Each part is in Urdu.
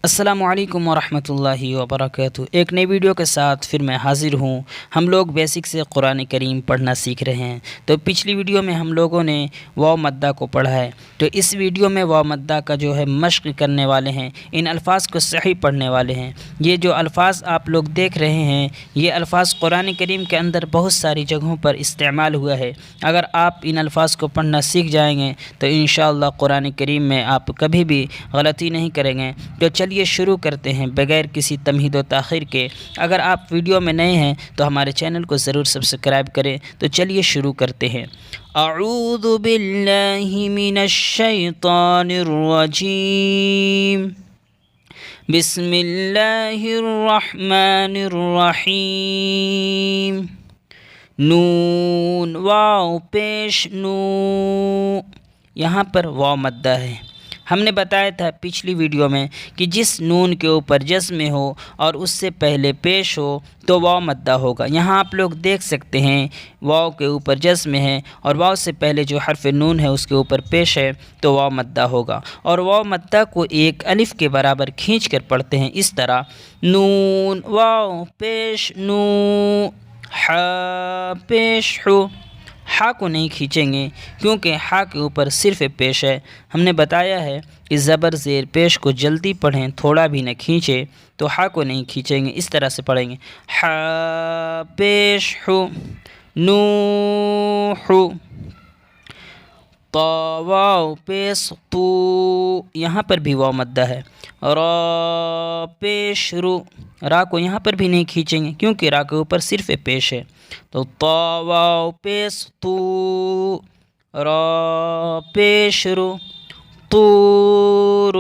السلام علیکم ورحمۃ اللہ وبرکاتہ۔ ایک نئی ویڈیو کے ساتھ پھر میں حاضر ہوں۔ ہم لوگ بیسک سے قرآن کریم پڑھنا سیکھ رہے ہیں۔ تو پچھلی ویڈیو میں ہم لوگوں نے واو مدہ کو پڑھا ہے، تو اس ویڈیو میں واو مدہ کا جو ہے مشق کرنے والے ہیں، ان الفاظ کو صحیح پڑھنے والے ہیں۔ یہ جو الفاظ آپ لوگ دیکھ رہے ہیں، یہ الفاظ قرآن کریم کے اندر بہت ساری جگہوں پر استعمال ہوا ہے۔ اگر آپ ان الفاظ کو پڑھنا سیکھ جائیں گے تو انشاءاللہ قرآن کریم میں آپ کبھی بھی غلطی نہیں کریں گے۔ تو چلیے شروع کرتے ہیں بغیر کسی تمہید و تاخیر کے۔ اگر آپ ویڈیو میں نئے ہیں تو ہمارے چینل کو ضرور سبسکرائب کریں۔ تو چلیے شروع کرتے ہیں۔ اعوذ باللہ من الشیطان الرجیم، بسم اللہ الرحمن الرحیم۔ نون واو پیش نو، یہاں پر واو مدہ ہے۔ ہم نے بتایا تھا پچھلی ویڈیو میں کہ جس نون کے اوپر جزم ہو اور اس سے پہلے پیش ہو تو واو مدہ ہوگا۔ یہاں آپ لوگ دیکھ سکتے ہیں واو کے اوپر جزم ہے اور واو سے پہلے جو حرف نون ہے اس کے اوپر پیش ہے تو واو مدہ ہوگا، اور واو مدہ کو ایک الف کے برابر کھینچ کر پڑھتے ہیں اس طرح: نون واو پیش نو، ہا پیش ہو۔ ہا کو نہیں کھینچیں گے کیونکہ ہا کے اوپر صرف پیش ہے۔ ہم نے بتایا ہے کہ زبر زیر پیش کو جلدی پڑھیں، تھوڑا بھی نہ کھینچے، تو ہا کو نہیں کھینچیں گے، اس طرح سے پڑھیں گے: ہا پیش ہو، نو ہو۔ طا واو پیش تو، یہاں پر بھی واو مدہ ہے۔ را پیش رو، را کو یہاں پر بھی نہیں کھینچیں گے کیونکہ را کے اوپر صرف پیش ہے۔ تو طا واو پیش تو، را پیش رو، طور۔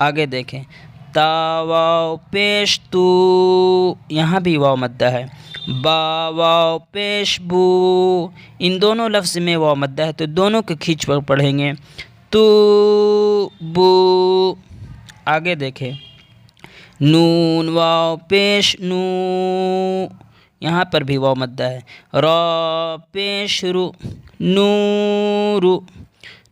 آگے دیکھیں، تا واو پیش تو، یہاں بھی واو مدہ ہے۔ با واو پیش بو، ان دونوں لفظ میں واو مدہ ہے تو دونوں کو کھینچ پر پڑھیں گے: تو بو۔ آگے دیکھیں، نون واو پیش نو، یہاں پر بھی واو مدہ ہے۔ را پیش رو، نورو۔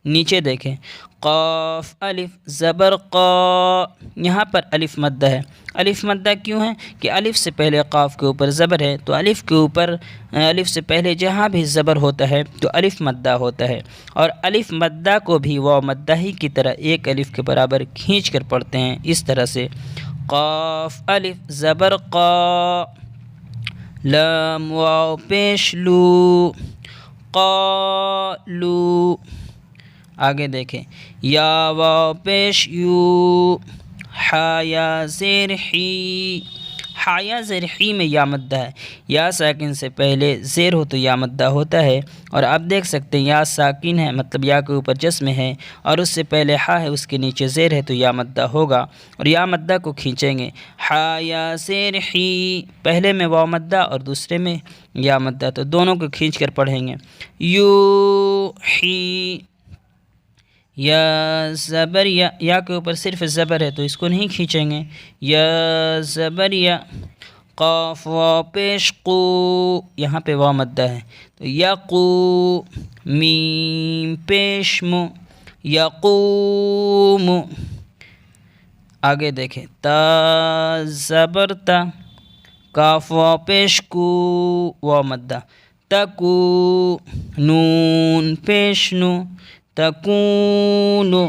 نیچے دیکھیں، قاف الف زبر قا، یہاں پر الف مدہ ہے۔ الف مدہ کیوں ہے کہ الف سے پہلے قاف کے اوپر زبر ہے، تو الف کے اوپر الف سے پہلے جہاں بھی زبر ہوتا ہے تو الف مدہ ہوتا ہے، اور الف مدہ کو بھی واو مدہ ہی کی طرح ایک الف کے برابر کھینچ کر پڑھتے ہیں اس طرح سے: قاف الف زبر قا، لام واو پیش لو، قالو۔ آگے دیکھیں، یا واو پیش یو، ہا یا زیر حی۔ ہا یا زیر حی میں یا مدہ ہے۔ یا ساکن سے پہلے زیر ہو تو یا مدہ ہوتا ہے، اور آپ دیکھ سکتے ہیں یا ساکن ہے مطلب یا کے اوپر جزم ہے اور اس سے پہلے ہا ہے، اس کے نیچے زیر ہے تو یا مدہ ہوگا، اور یا مدہ کو کھینچیں گے: ہا یا زیر حی، پہلے میں واو مدہ اور دوسرے میں یا مدہ، تو دونوں کو کھینچ کر پڑھیں گے: یو حی۔ یا زبر یا، یا کے اوپر صرف زبر ہے تو اس کو نہیں کھینچیں گے: یا زبر یا۔ قاف واو پیش قو، یہاں پہ واو مدہ ہے تو یقو۔ میم پیش مو، یقوم۔ آگے دیکھیں، تا زبر تا، کاف واو پیش کو، واو مدہ، تکو۔ نون پیش نو، تکونو۔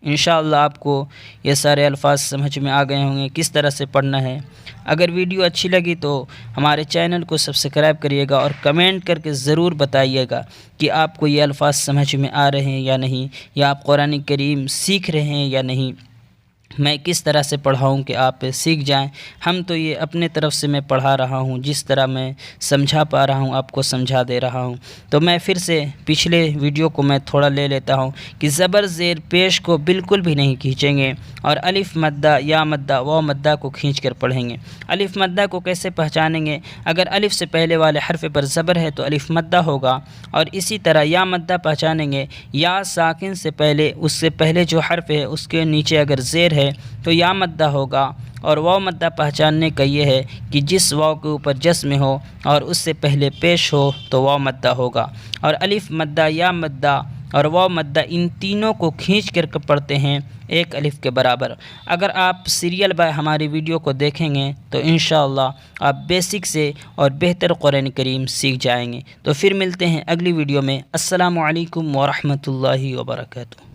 انشاءاللہ آپ کو یہ سارے الفاظ سمجھ میں آ گئے ہوں گے کس طرح سے پڑھنا ہے۔ اگر ویڈیو اچھی لگی تو ہمارے چینل کو سبسکرائب کریے گا اور کمنٹ کر کے ضرور بتائیے گا کہ آپ کو یہ الفاظ سمجھ میں آ رہے ہیں یا نہیں، یا آپ قرآن کریم سیکھ رہے ہیں یا نہیں۔ میں کس طرح سے پڑھاؤں کہ آپ سیکھ جائیں۔ ہم تو یہ اپنے طرف سے میں پڑھا رہا ہوں، جس طرح میں سمجھا پا رہا ہوں آپ کو سمجھا دے رہا ہوں۔ تو میں پھر سے پچھلے ویڈیو کو میں تھوڑا لے لیتا ہوں کہ زبر زیر پیش کو بالکل بھی نہیں کھینچیں گے، اور الف مدہ یا مدہ واو مدہ کو کھینچ کر پڑھیں گے۔ الف مدہ کو کیسے پہچانیں گے؟ اگر الف سے پہلے والے حرف پر زبر ہے تو الف مدہ ہوگا، اور اسی طرح یا مدہ پہچانیں گے، یا ساکن سے پہلے، اس سے پہلے جو حرف ہے اس کے نیچے اگر زیر ہے تو یا مدہ ہوگا، اور واو مدہ پہچاننے کا یہ ہے کہ جس واو کے اوپر جزم ہو اور اس سے پہلے پیش ہو تو واو مدہ ہوگا، اور الف مدہ یا مدہ اور واو مدہ ان تینوں کو کھینچ کر کے پڑھتے ہیں ایک الف کے برابر۔ اگر آپ سیریل بائی ہماری ویڈیو کو دیکھیں گے تو انشاءاللہ آپ بیسک سے اور بہتر قرآن کریم سیکھ جائیں گے۔ تو پھر ملتے ہیں اگلی ویڈیو میں۔ السلام علیکم ورحمۃ اللہ وبرکاتہ۔